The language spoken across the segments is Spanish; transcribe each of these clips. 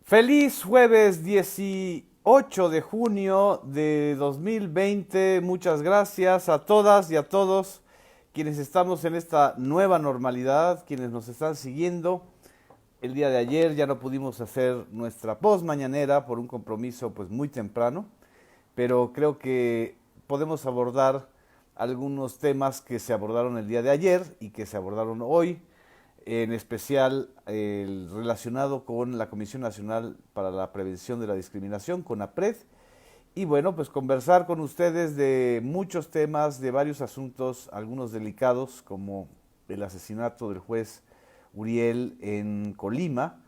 Feliz jueves 18 de junio de 2020. Muchas gracias a todas y a todos quienes estamos en esta nueva normalidad, quienes nos están siguiendo. El día de ayer ya no pudimos hacer nuestra post mañanera por un compromiso pues muy temprano, pero creo que podemos abordar algunos temas que se abordaron el día de ayer y que se abordaron hoy, en especial el relacionado con la Comisión Nacional para la Prevención de la Discriminación, CONAPRED, y bueno, pues conversar con ustedes de muchos temas, de varios asuntos, algunos delicados, como el asesinato del juez Uriel en Colima,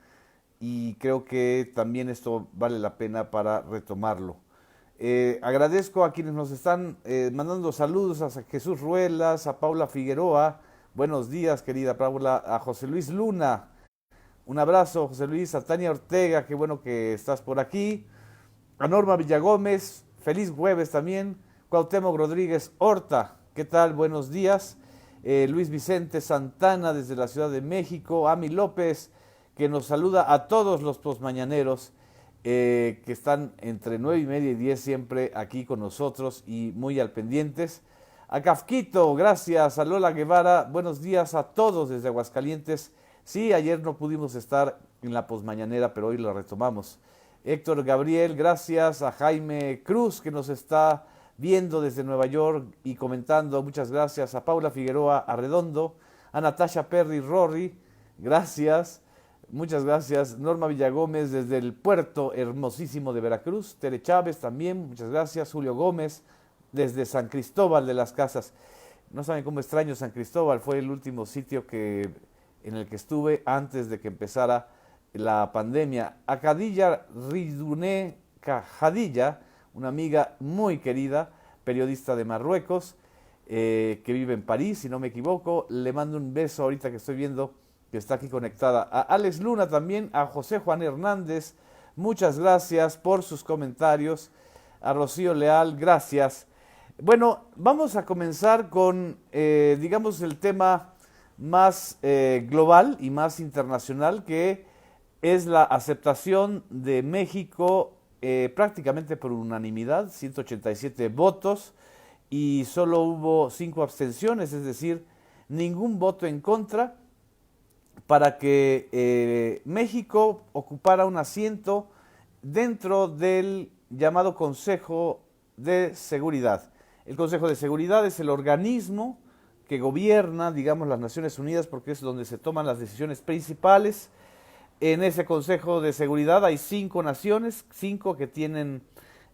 y creo que también esto vale la pena para retomarlo. Agradezco a quienes nos están mandando saludos, a Jesús Ruelas, a Paula Figueroa. Buenos días, querida Paula, a José Luis Luna. Un abrazo, José Luis, a Tania Ortega, qué bueno que estás por aquí. A Norma Villagómez, feliz jueves también. Cuauhtémoc Rodríguez Horta, ¿qué tal? Buenos días. Luis Vicente Santana desde la Ciudad de México. Ami López, que nos saluda a todos los posmañaneros que están entre 9:30 y 10 siempre aquí con nosotros y muy al pendientes. A Kafkito, gracias. A Lola Guevara, buenos días a todos desde Aguascalientes. Sí, ayer no pudimos estar en la posmañanera, pero hoy lo retomamos. Héctor Gabriel, gracias. A Jaime Cruz, que nos está viendo desde Nueva York y comentando, muchas gracias. A Paula Figueroa Arredondo, a Natasha Perry Rory, gracias. Muchas gracias. Norma Villagómez desde el puerto hermosísimo de Veracruz. Tere Chávez también, muchas gracias. Julio Gómez desde San Cristóbal de las Casas. No saben cómo extraño San Cristóbal, fue el último sitio en el que estuve antes de que empezara la pandemia. A Khadija Riduné Cajadilla, una amiga muy querida, periodista de Marruecos, que vive en París, si no me equivoco. Le mando un beso ahorita que estoy viendo que está aquí conectada. A Alex Luna también, a José Juan Hernández, muchas gracias por sus comentarios. A Rocío Leal, gracias. Bueno, vamos a comenzar con, digamos, el tema más global y más internacional, que es la aceptación de México prácticamente por unanimidad, 187 votos, y solo hubo 5 abstenciones, es decir, ningún voto en contra, para que México ocupara un asiento dentro del llamado Consejo de Seguridad. El Consejo de Seguridad es el organismo que gobierna, digamos, las Naciones Unidas, porque es donde se toman las decisiones principales. En ese Consejo de Seguridad hay 5 naciones, 5 que tienen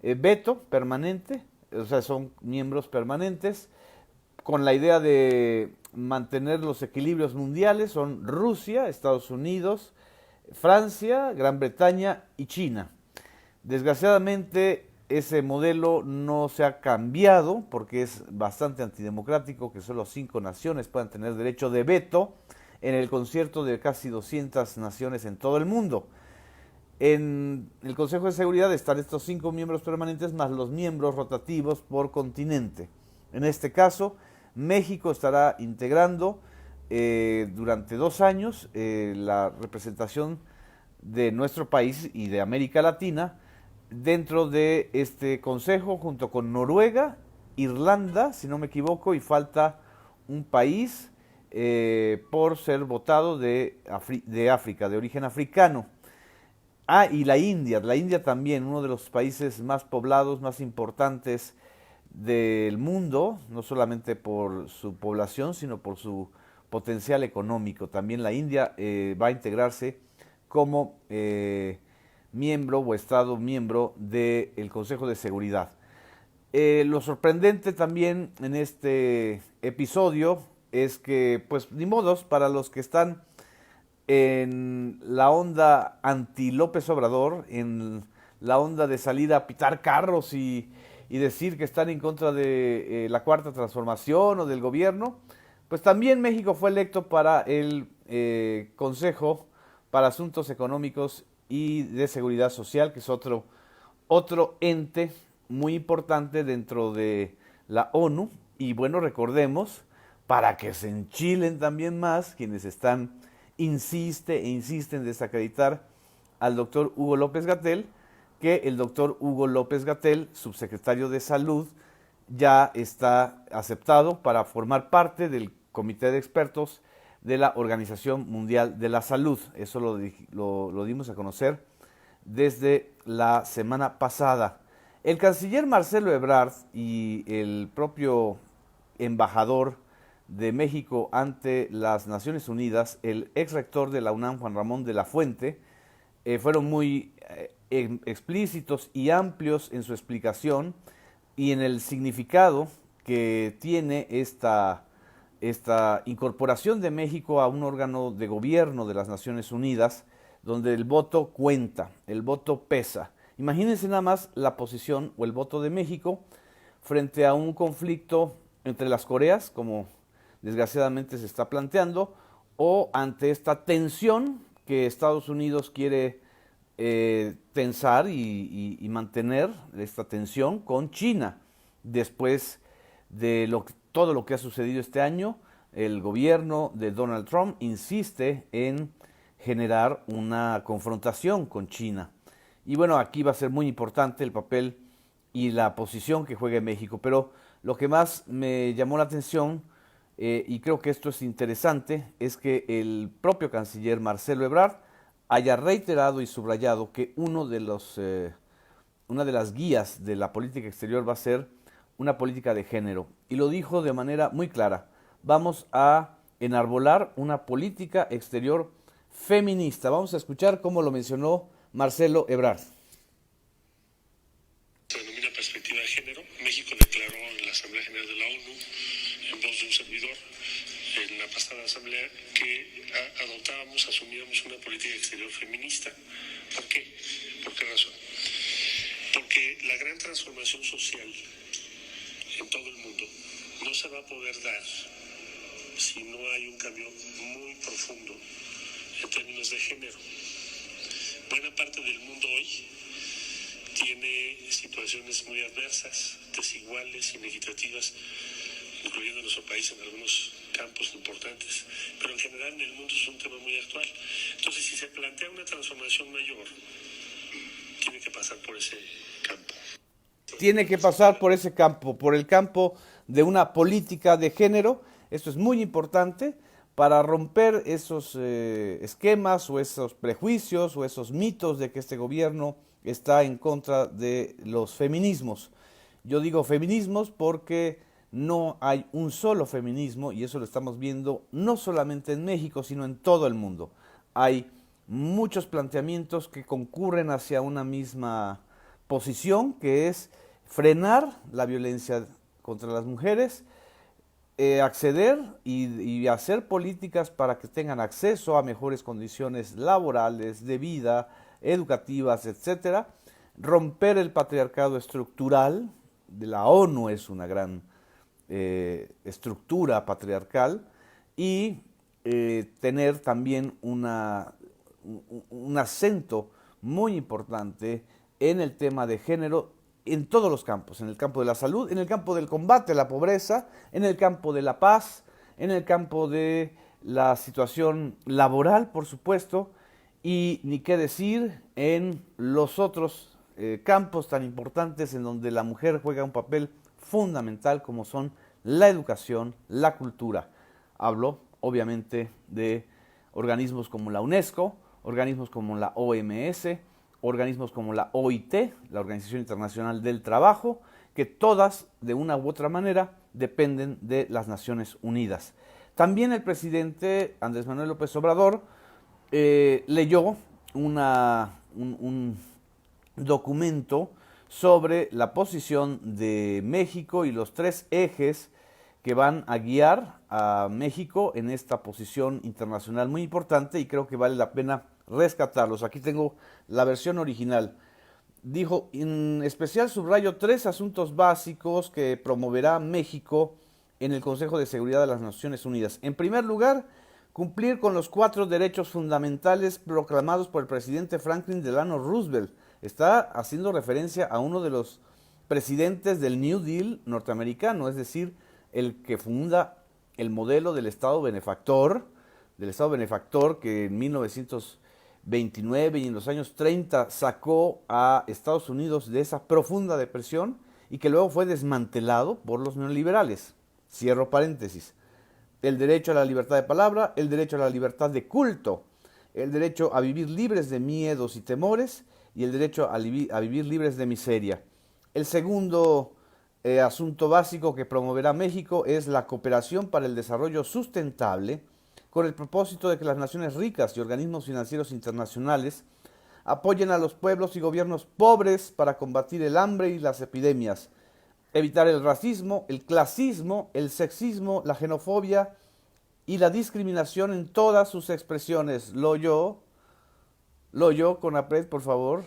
veto permanente, o sea, son miembros permanentes, con la idea de mantener los equilibrios mundiales. Son Rusia, Estados Unidos, Francia, Gran Bretaña y China. Desgraciadamente ese modelo no se ha cambiado porque es bastante antidemocrático que solo 5 naciones puedan tener derecho de veto en el concierto de casi 200 naciones en todo el mundo. En el Consejo de Seguridad están estos 5 miembros permanentes más los miembros rotativos por continente. En este caso, México estará integrando durante 2 años la representación de nuestro país y de América Latina dentro de este consejo, junto con Noruega, Irlanda, si no me equivoco, y falta un país por ser votado de África, de origen africano. Ah, y la India también, uno de los países más poblados, más importantes del mundo, no solamente por su población, sino por su potencial económico. También la India va a integrarse como miembro o Estado miembro del Consejo de Seguridad. Lo sorprendente también en este episodio es que, pues, ni modos, para los que están en la onda anti López Obrador, en la onda de salir a pitar carros y decir que están en contra de la Cuarta Transformación o del gobierno, pues también México fue electo para el Consejo para Asuntos Económicos y de Seguridad Social, que es otro ente muy importante dentro de la ONU. Y bueno, recordemos, para que se enchilen también más quienes están insisten en desacreditar al doctor Hugo López-Gatell, que el doctor Hugo López-Gatell, subsecretario de Salud, ya está aceptado para formar parte del comité de expertos de la Organización Mundial de la Salud. Eso lo dimos a conocer desde la semana pasada. El canciller Marcelo Ebrard y el propio embajador de México ante las Naciones Unidas, el ex rector de la UNAM, Juan Ramón de la Fuente, fueron muy explícitos y amplios en su explicación y en el significado que tiene esta incorporación de México a un órgano de gobierno de las Naciones Unidas, donde el voto cuenta, el voto pesa. Imagínense nada más la posición o el voto de México frente a un conflicto entre las Coreas, como desgraciadamente se está planteando, o ante esta tensión que Estados Unidos quiere tensar y mantener esta tensión con China. Después de todo lo que ha sucedido este año, el gobierno de Donald Trump insiste en generar una confrontación con China. Y bueno, aquí va a ser muy importante el papel y la posición que juegue México. Pero lo que más me llamó la atención, y creo que esto es interesante, es que el propio canciller Marcelo Ebrard haya reiterado y subrayado que una de las guías de la política exterior va a ser una política de género. Y lo dijo de manera muy clara: vamos a enarbolar una política exterior feminista. Vamos a escuchar cómo lo mencionó Marcelo Ebrard. Se denomina perspectiva de género. México declaró en la Asamblea General de la ONU, en voz de un servidor, en la pasada asamblea, que asumíamos una política exterior feminista. ¿Por qué? ¿Por qué razón? Porque la gran transformación social en todo el mundo no se va a poder dar si no hay un cambio muy profundo en términos de género. Buena parte del mundo hoy tiene situaciones muy adversas, desiguales, inequitativas, incluyendo nuestro país en algunos campos importantes, pero en general en el mundo es un tema muy actual. Entonces, si se plantea una transformación mayor, tiene que pasar por ese campo. Tiene que pasar por ese campo, por el campo de una política de género. Esto es muy importante para romper esos esquemas o esos prejuicios o esos mitos de que este gobierno está en contra de los feminismos. Yo digo feminismos porque no hay un solo feminismo, y eso lo estamos viendo no solamente en México, sino en todo el mundo. Hay muchos planteamientos que concurren hacia una misma posición, que es frenar la violencia contra las mujeres, acceder y hacer políticas para que tengan acceso a mejores condiciones laborales, de vida, educativas, etcétera. Romper el patriarcado estructural. De la ONU es una gran estructura patriarcal, y tener también un acento muy importante en el tema de género en todos los campos: en el campo de la salud, en el campo del combate a la pobreza, en el campo de la paz, en el campo de la situación laboral, por supuesto, y ni qué decir en los otros campos tan importantes en donde la mujer juega un papel fundamental, como son la educación, la cultura. Hablo, obviamente, de organismos como la UNESCO, organismos como la OMS, organismos como la OIT, la Organización Internacional del Trabajo, que todas, de una u otra manera, dependen de las Naciones Unidas. También el presidente Andrés Manuel López Obrador leyó un documento sobre la posición de México y los 3 ejes que van a guiar a México en esta posición internacional muy importante, y creo que vale la pena rescatarlos. Aquí tengo la versión original. Dijo: en especial subrayo 3 asuntos básicos que promoverá México en el Consejo de Seguridad de las Naciones Unidas. En primer lugar, cumplir con los 4 derechos fundamentales proclamados por el presidente Franklin Delano Roosevelt. Está haciendo referencia a uno de los presidentes del New Deal norteamericano, es decir, el que funda el modelo del Estado benefactor que en 1900 29 y en los años 30 sacó a Estados Unidos de esa profunda depresión y que luego fue desmantelado por los neoliberales. Cierro paréntesis. El derecho a la libertad de palabra, el derecho a la libertad de culto, el derecho a vivir libres de miedos y temores y el derecho a vivir libres de miseria. El segundo asunto básico que promoverá México es la cooperación para el desarrollo sustentable con el propósito de que las naciones ricas y organismos financieros internacionales apoyen a los pueblos y gobiernos pobres para combatir el hambre y las epidemias, evitar el racismo, el clasismo, el sexismo, la xenofobia y la discriminación en todas sus expresiones. Lo yo, CONAPRED, por favor.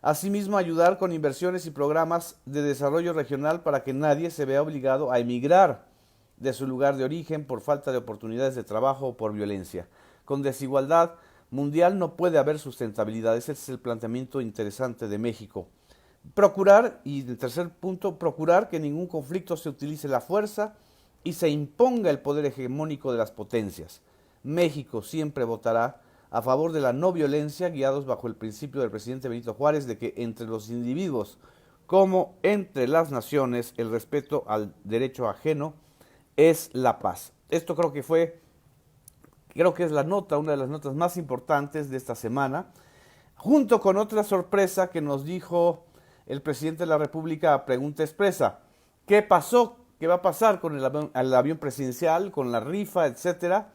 Asimismo, ayudar con inversiones y programas de desarrollo regional para que nadie se vea obligado a emigrar de su lugar de origen por falta de oportunidades de trabajo o por violencia. Con desigualdad mundial no puede haber sustentabilidad. Ese es el planteamiento interesante de México. Procurar, y el tercer punto, procurar que en ningún conflicto se utilice la fuerza y se imponga el poder hegemónico de las potencias. México siempre votará a favor de la no violencia, guiados bajo el principio del presidente Benito Juárez de que entre los individuos como entre las naciones el respeto al derecho ajeno es la paz. Esto creo que es la nota, una de las notas más importantes de esta semana, junto con otra sorpresa que nos dijo el presidente de la República a pregunta expresa. ¿Qué pasó? ¿Qué va a pasar con el avión presidencial, con la rifa, etcétera?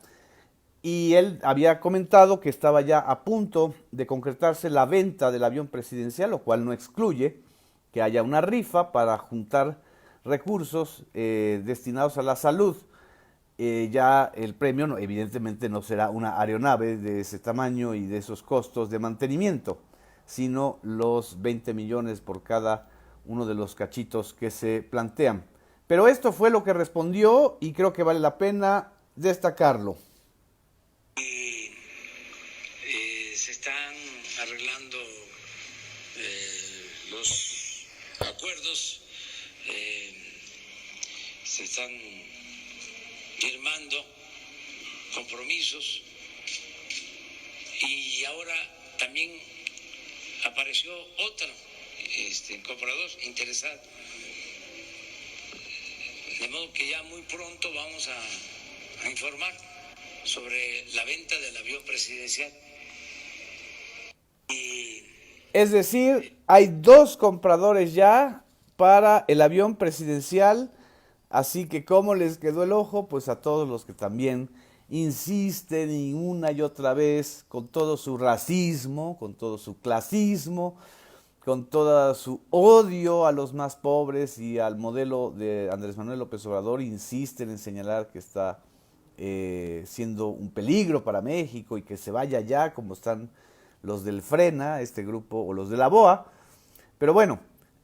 Y él había comentado que estaba ya a punto de concretarse la venta del avión presidencial, lo cual no excluye que haya una rifa para juntar recursos destinados a la salud. Ya el premio evidentemente no será una aeronave de ese tamaño y de esos costos de mantenimiento, sino los 20 millones por cada uno de los cachitos que se plantean. Pero esto fue lo que respondió y creo que vale la pena destacarlo. Se están arreglando los acuerdos, se están firmando compromisos y ahora también apareció otro comprador interesado, de modo que ya muy pronto vamos a informar sobre la venta del avión presidencial. Es decir, hay 2 compradores ya para el avión presidencial, así que ¿cómo les quedó el ojo? Pues a todos los que también insisten y una y otra vez con todo su racismo, con todo su clasismo, con todo su odio a los más pobres y al modelo de Andrés Manuel López Obrador, insisten en señalar que está siendo un peligro para México y que se vaya ya, como están los del Frena, este grupo, o los de la BOA. Pero bueno,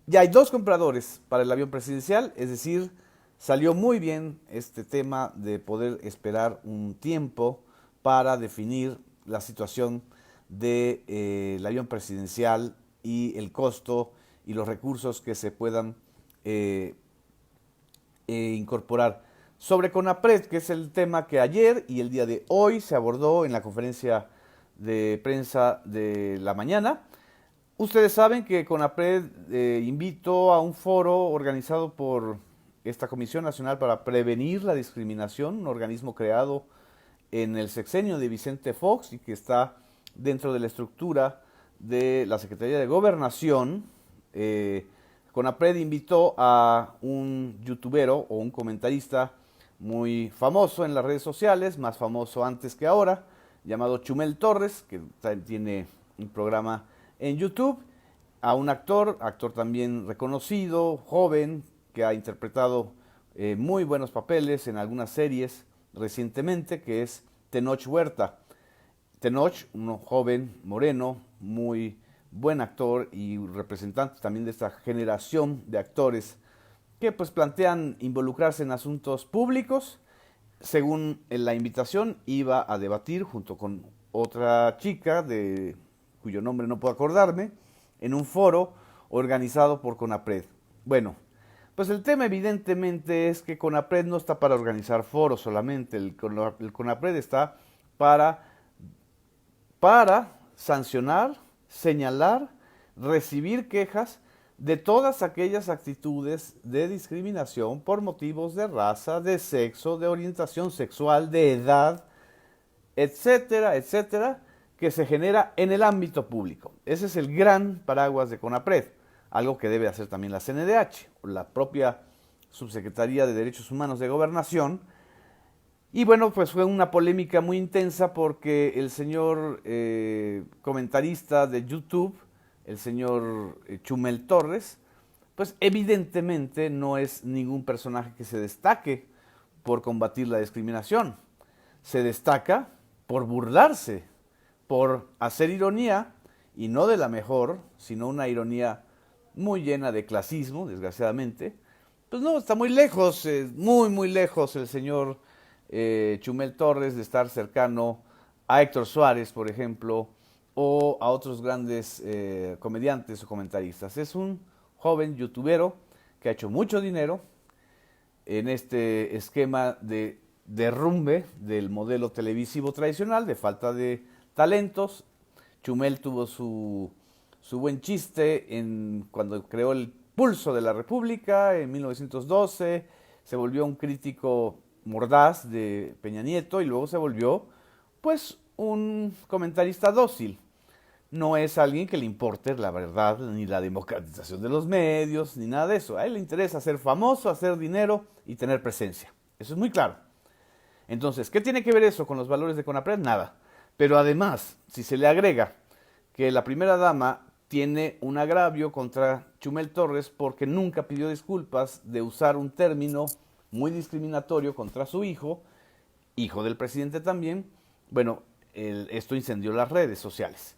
ya hay 2 compradores para el avión presidencial, es decir, salió muy bien este tema de poder esperar un tiempo para definir la situación del avión presidencial y el costo y los recursos que se puedan incorporar. Sobre CONAPRED, que es el tema que ayer y el día de hoy se abordó en la conferencia de prensa de la mañana. Ustedes saben que CONAPRED invitó a un foro organizado por esta Comisión Nacional para Prevenir la Discriminación, un organismo creado en el sexenio de Vicente Fox y que está dentro de la estructura de la Secretaría de Gobernación. CONAPRED invitó a un youtubero o un comentarista muy famoso en las redes sociales, más famoso antes que ahora, llamado Chumel Torres, que tiene un programa en YouTube, a un actor también reconocido, joven, que ha interpretado muy buenos papeles en algunas series recientemente, que es Tenoch Huerta. Tenoch, un joven moreno, muy buen actor y representante también de esta generación de actores que pues plantean involucrarse en asuntos públicos. Según la invitación, iba a debatir junto con otra chica cuyo nombre no puedo acordarme, en un foro organizado por CONAPRED. Bueno, pues el tema evidentemente es que CONAPRED no está para organizar foros solamente, el CONAPRED está para sancionar, señalar, recibir quejas de todas aquellas actitudes de discriminación por motivos de raza, de sexo, de orientación sexual, de edad, etcétera, etcétera, que se genera en el ámbito público. Ese es el gran paraguas de CONAPRED, algo que debe hacer también la CNDH, la propia Subsecretaría de Derechos Humanos de Gobernación. Y bueno, pues fue una polémica muy intensa porque el señor comentarista de YouTube, el señor Chumel Torres, pues evidentemente no es ningún personaje que se destaque por combatir la discriminación. Se destaca por burlarse, por hacer ironía, y no de la mejor, sino una ironía muy llena de clasismo, desgraciadamente. Pues no, está muy lejos, muy lejos el señor Chumel Torres de estar cercano a Héctor Suárez, por ejemplo, o a otros grandes comediantes o comentaristas. Es un joven youtubero que ha hecho mucho dinero en este esquema de derrumbe del modelo televisivo tradicional, de falta de talentos. Chumel tuvo su buen chiste cuando creó el Pulso de la República en 1912, se volvió un crítico mordaz de Peña Nieto y luego se volvió pues un comentarista dócil. No es alguien que le importe la verdad ni la democratización de los medios ni nada de eso. A él le interesa ser famoso, hacer dinero y tener presencia. Eso es muy claro. Entonces, ¿qué tiene que ver eso con los valores de CONAPRED? Nada. Pero además, si se le agrega que la primera dama tiene un agravio contra Chumel Torres porque nunca pidió disculpas de usar un término muy discriminatorio contra su hijo del presidente también, bueno, esto incendió las redes sociales.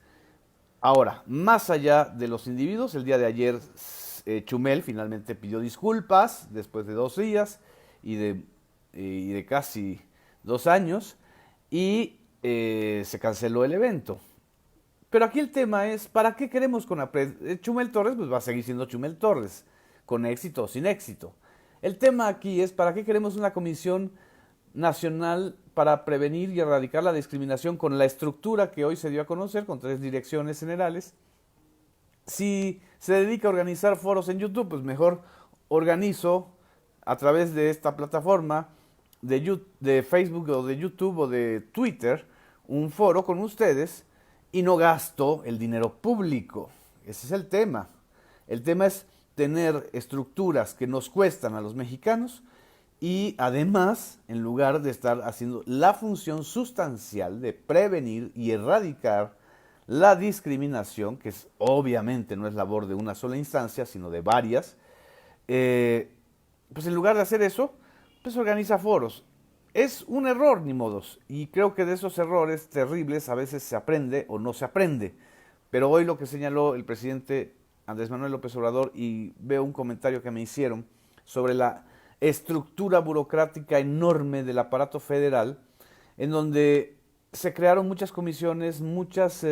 Ahora, más allá de los individuos, el día de ayer Chumel finalmente pidió disculpas después de 2 días y de casi 2 años y se canceló el evento. Pero aquí el tema es, ¿para qué queremos CONAPRED? Chumel Torres pues va a seguir siendo Chumel Torres, con éxito o sin éxito. El tema aquí es, ¿para qué queremos una comisión nacional para prevenir y erradicar la discriminación con la estructura que hoy se dio a conocer, con 3 direcciones generales? Si se dedica a organizar foros en YouTube, pues mejor organizo a través de esta plataforma de Facebook o de YouTube o de Twitter un foro con ustedes y no gasto el dinero público. Ese es el tema. El tema es tener estructuras que nos cuestan a los mexicanos y además, en lugar de estar haciendo la función sustancial de prevenir y erradicar la discriminación, que obviamente no es labor de una sola instancia, sino de varias, pues en lugar de hacer eso, pues organiza foros. Es un error, ni modos, y creo que de esos errores terribles a veces se aprende o no se aprende. Pero hoy lo que señaló el presidente Andrés Manuel López Obrador, y veo un comentario que me hicieron sobre la estructura burocrática enorme del aparato federal, en donde se crearon muchas comisiones, muchas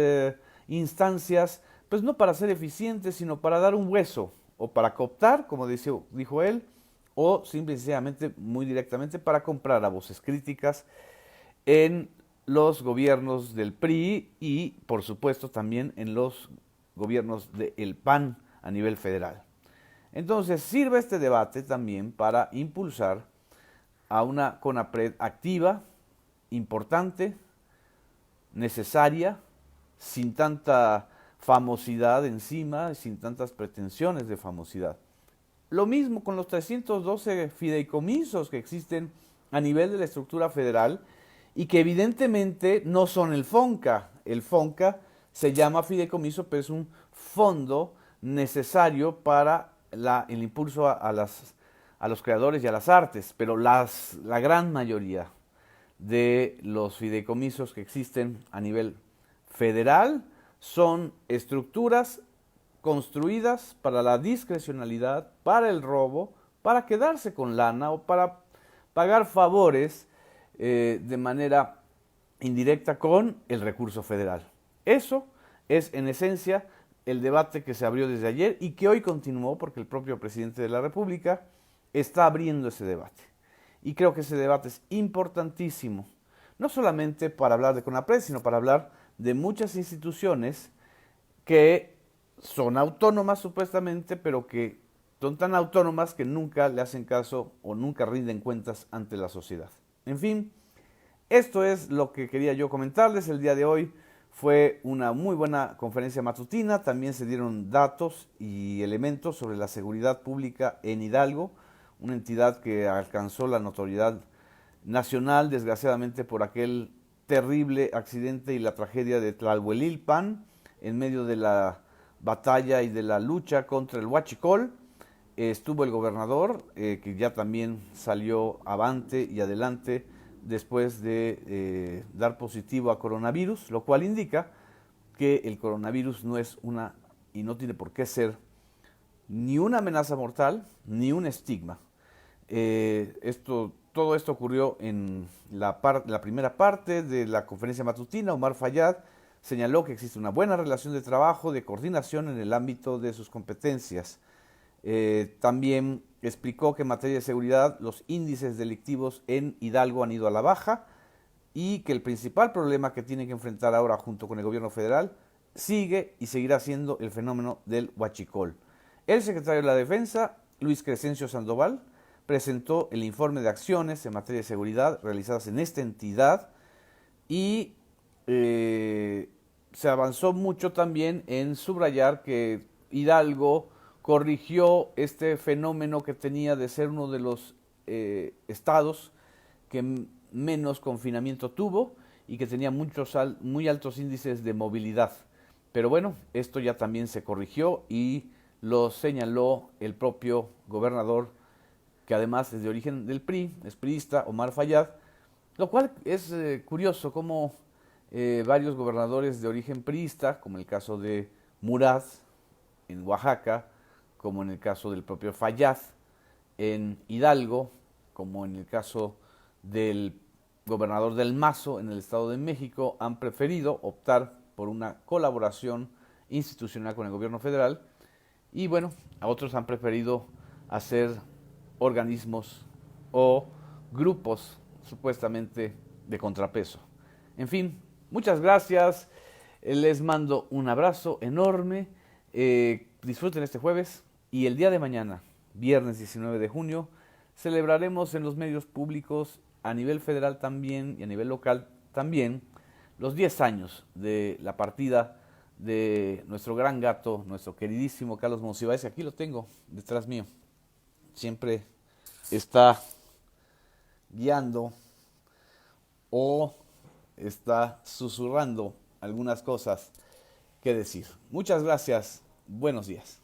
instancias, pues no para ser eficientes, sino para dar un hueso, o para cooptar, como dijo él, o simple y sencillamente, muy directamente, para comprar a voces críticas en los gobiernos del PRI y, por supuesto, también en los gobiernos del PAN a nivel federal. Entonces, sirve este debate también para impulsar a una CONAPRED activa, importante, necesaria, sin tanta famosidad encima, sin tantas pretensiones de famosidad. Lo mismo con los 312 fideicomisos que existen a nivel de la estructura federal y que evidentemente no son el FONCA. El FONCA se llama fideicomiso, pero es un fondo necesario para el impulso a los creadores y a las artes, pero la gran mayoría de los fideicomisos que existen a nivel federal son estructuras construidas para la discrecionalidad, para el robo, para quedarse con lana o para pagar favores de manera indirecta con el recurso federal. Eso es en esencia el debate que se abrió desde ayer y que hoy continuó porque el propio presidente de la República está abriendo ese debate. Y creo que ese debate es importantísimo, no solamente para hablar de CONAPRED, sino para hablar de muchas instituciones que son autónomas supuestamente, pero que son tan autónomas que nunca le hacen caso o nunca rinden cuentas ante la sociedad. En fin, esto es lo que quería yo comentarles el día de hoy. Fue una muy buena conferencia matutina, también se dieron datos y elementos sobre la seguridad pública en Hidalgo, una entidad que alcanzó la notoriedad nacional, desgraciadamente, por aquel terrible accidente y la tragedia de Tlalhuelilpan, en medio de la batalla y de la lucha contra el huachicol. Estuvo el gobernador, que ya también salió avante y adelante después de dar positivo a coronavirus, lo cual indica que el coronavirus no es una, y no tiene por qué ser, ni una amenaza mortal, ni un estigma. Todo esto ocurrió en la primera parte de la conferencia matutina. Omar Fayad señaló que existe una buena relación de trabajo, de coordinación en el ámbito de sus competencias. También explicó que en materia de seguridad los índices delictivos en Hidalgo han ido a la baja y que el principal problema que tiene que enfrentar ahora junto con el gobierno federal sigue y seguirá siendo el fenómeno del huachicol. El secretario de la Defensa, Luis Crescencio Sandoval, presentó el informe de acciones en materia de seguridad realizadas en esta entidad y se avanzó mucho también en subrayar que Hidalgo corrigió este fenómeno que tenía de ser uno de los estados que menos confinamiento tuvo y que tenía muy altos índices de movilidad. Pero bueno, esto ya también se corrigió y lo señaló el propio gobernador, que además es de origen del PRI, es priista, Omar Fayad, lo cual es curioso cómo varios gobernadores de origen priista, como el caso de Murat en Oaxaca, como en el caso del propio Fayad en Hidalgo, como en el caso del gobernador del Mazo en el Estado de México, han preferido optar por una colaboración institucional con el gobierno federal y bueno, a otros han preferido hacer organismos o grupos supuestamente de contrapeso. En fin, muchas gracias, les mando un abrazo enorme, disfruten este jueves y el día de mañana, viernes 19 de junio, celebraremos en los medios públicos a nivel federal también y a nivel local también los 10 años de la partida de nuestro gran gato, nuestro queridísimo Carlos Monsiváis. Aquí lo tengo detrás mío, siempre está guiando o está susurrando algunas cosas que decir. Muchas gracias, buenos días.